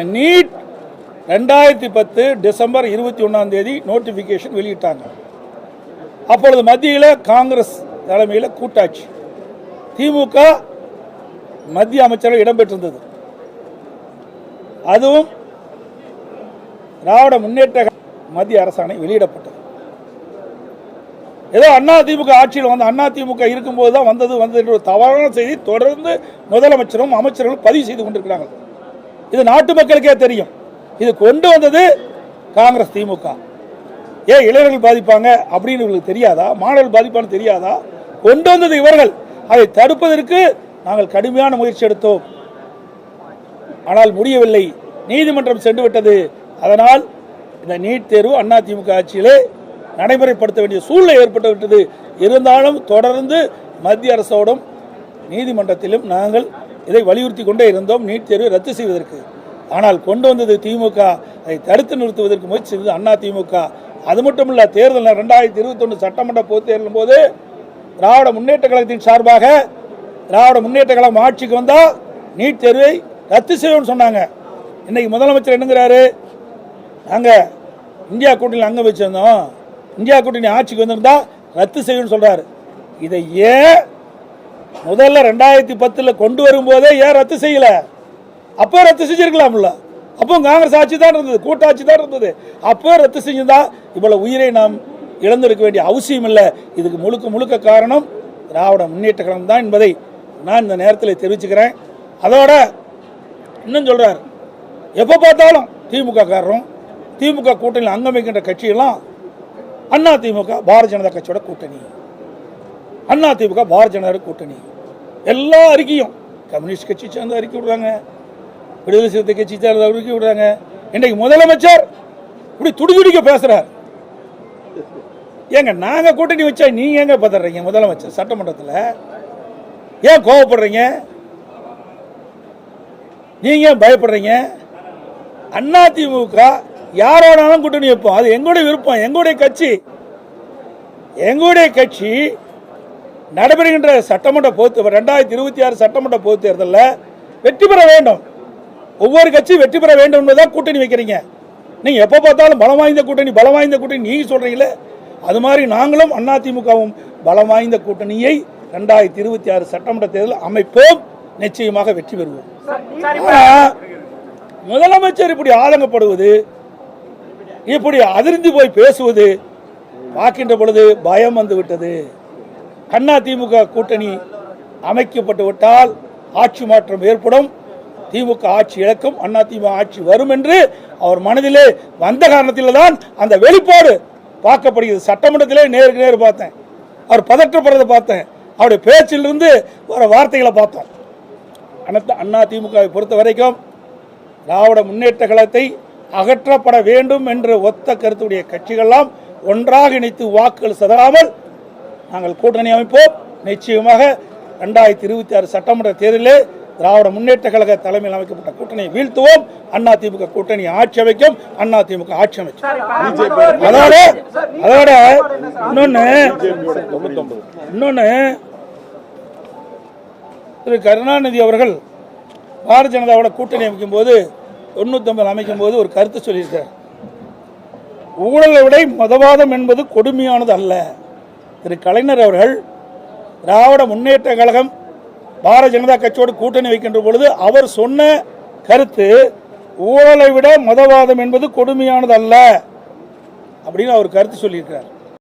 NEET 2010 December 21 notification வெளியிட்டாங்க. அப்பொழுது மத்தியில் காங்கிரஸ் தலைமையில் கூட்டாட்சி, திமுக மத்திய அமைச்சர்கள் இடம்பெற்றிருந்தது. அதுவும் திராவிட முன்னேற்ற மத்திய அரசாணை வெளியிடப்பட்டது. ஏதோ அண்ணா திமுக ஆட்சியில் வந்து அண்ணா திமுக இருக்கும்போது தான் வந்தது என்ற தவறான செய்தி தொடர்ந்து முதலமைச்சரும் அமைச்சர்களும் பதிவு செய்து கொண்டிருக்கிறாங்க. இது நாட்டு மக்களுக்கே தெரியும். இது கொண்டு வந்தது காங்கிரஸ் திமுக. ஏன் இளைஞர்கள் பாதிப்பாங்க அப்படின்னு இவங்களுக்கு தெரியாதா? மாணவர்கள் பாதிப்பான்னு தெரியாதா? கொண்டு வந்தது இவர்கள். அதை தடுப்பதற்கு நாங்கள் கடுமையான முயற்சி எடுத்தோம். ஆனால் முடியவில்லை. நீதிமன்றம் சென்று விட்டது. அதனால் இந்த நீட் தேர்வு அண்ணா திமுக ஆட்சியிலே நடைமுறைப்படுத்த வேண்டிய சூழ்நிலை ஏற்பட்டு விட்டது. இருந்தாலும் தொடர்ந்து மத்திய அரசோடும் நீதிமன்றத்திலும் நாங்கள் இதை வலியுறுத்தி கொண்டே இருந்தோம், நீட் தேர்வை ரத்து செய்வதற்கு. ஆனால் கொண்டு வந்தது திமுக. அதை தடுத்து நிறுத்துவதற்கு முயற்சி செய்தது அண்ணா திமுக. அது மட்டுமல்ல, தேர்தல் 2021 சட்டமன்ற பொதுத் தேர்தலின் போது திராவிட முன்னேற்ற கழகத்தின் சார்பாக திராவிட முன்னேற்ற கழகம் ஆட்சிக்கு வந்தால் நீட் தேர்வை ரத்து செய்வோம்னு சொன்னாங்க. இன்னைக்கு முதலமைச்சர் என்னங்கிறாரு? நாங்கள் இந்தியா கூட்டணியில் அங்கே வச்சிருந்தோம், இந்தியா கூட்டணி ஆட்சிக்கு வந்திருந்தா ரத்து செய்யணும்னு சொல்றாரு. இதை ஏன் முதல்ல 2010 கொண்டு வரும்போதே ஏன் ரத்து செய்யல? அப்போ ரத்து செஞ்சிருக்கலாம்ல. அப்போ காங்கிரஸ் ஆட்சி தான் இருந்தது, கூட்டாட்சி தான் இருந்தது. அப்போ ரத்து செஞ்சிருந்தா இவ்வளவு உயிரை நாம் இழந்திருக்க வேண்டிய அவசியம் இல்லை. இதுக்கு முழுக்க காரணம் திராவிட முன்னேற்ற கழகம் தான் என்பதை நான் இந்த நேரத்தில் தெரிவிச்சுக்கிறேன். அதோட இன்னும் சொல்றாரு, எப்போ பார்த்தாலும் திமுக காரரும் திமுக கூட்டணியில் அங்கம் வைக்கின்ற கட்சியெல்லாம் அண்ணா திமுக பாரதிய ஜனதா கட்சியோட கூட்டணி, அண்ணா திமுக பாரதிய ஜனதா கூட்டணி. எல்லா அறிக்கையும் கம்யூனிஸ்ட் கட்சி சேர்ந்த அறிக்கை விடுறாங்க, விடுதலை சிறுத்தை கட்சி சேர்ந்த அறிக்கை விடுறாங்க. இன்றைக்கு முதலமைச்சர் இப்படி துடிதுடிக்க பேசுறார். ஏங்க நாங்க கூட்டணி வச்சா நீங்க எங்க பதறீங்க? முதலமைச்சர் சட்டமன்றத்தில் ஏன் கோவப்படுறீங்க? நீங்க ஏன் பயப்படுறீங்க? அண்ணா திமுக யாரோடாலும் கூட்டணி வைப்போம், அது எங்களுடைய விருப்பம், எங்களுடைய கட்சி நடைபெறுகின்ற சட்டமன்ற பொது 2026 சட்டமன்ற பொது தேர்தலில் வெற்றி பெற வேண்டும். ஒவ்வொரு கட்சியும் வெற்றி பெற வேண்டும் என்பதுதான் கூட்டணி வைக்கிறீங்க. நீங்க எப்ப பார்த்தாலும் பலம் வாய்ந்த கூட்டணி நீங்க சொல்றீங்களே, அது மாதிரி நாங்களும் அண்ணா திமுகவும் பலம் வாய்ந்த கூட்டணியை 2026 சட்டமன்ற தேர்தல் அமைப்போம். நிச்சயமாக வெற்றி பெறுவோம். முதலமைச்சர் இப்படி ஆதங்கப்படுவது, இப்படி அதிர்ந்து போய் பேசுவது பார்க்கின்ற பொழுது பயம் வந்து விட்டது. அண்ணா திமுக கூட்டணி அமைக்கப்பட்டு விட்டால் ஆட்சி மாற்றம் ஏற்படும், திமுக ஆட்சி இழக்கும், அண்ணா திமுக ஆட்சி வரும் என்று அவர் மனதிலே வந்த காரணத்தில் தான் அந்த வெளிப்பாடு பார்க்கப்படுகிறது. சட்டமன்றத்திலே நேருக்கு நேர் பார்த்தேன், அவர் பதற்றப்படுறதை பார்த்தேன், அவருடைய பேச்சிலிருந்து வர வார்த்தைகளை பார்த்தோம். அண்ணா திமுகவை பொறுத்த வரைக்கும் திராவிட முன்னேற்ற கழகத்தை அகற்றப்பட வேண்டும் என்ற ஒத்த கருத்துடைய கட்சிகளெல்லாம் ஒன்றாக இணைத்து வாக்குகள் சிதறாமல் நாங்கள் கூட்டணி அமைப்போம். நிச்சயமாக 2026 சட்டமன்ற தேர்தலில் திராவிட முன்னேற்ற கழக தலைமையில் அமைக்கப்பட்ட கூட்டணியை வீழ்த்துவோம். அண்ணா திமுக கூட்டணி ஆட்சி அமைக்கும், அண்ணா திமுக ஆட்சி அமைக்கும். அதோட இன்னொன்னு திரு கருணாநிதி அவர்கள் பாரதிய ஜனதாவோட கூட்டணி அமைக்கும் போது 99 அமைக்கும் போது ஒரு கருத்து சொல்லியிருக்கார். ஊழலை விட மதவாதம் என்பது கொடுமையானது அல்ல. திரு கலைஞர் அவர்கள் திராவிட முன்னேற்ற கழகம் பாரதிய ஜனதா கட்சியோடு கூட்டணி வைக்கின்ற பொழுது அவர் சொன்ன கருத்து, ஊழலை விட மதவாதம் என்பது கொடுமையானது அல்ல அப்படின்னு அவர் கருத்து சொல்லியிருக்கிறார்.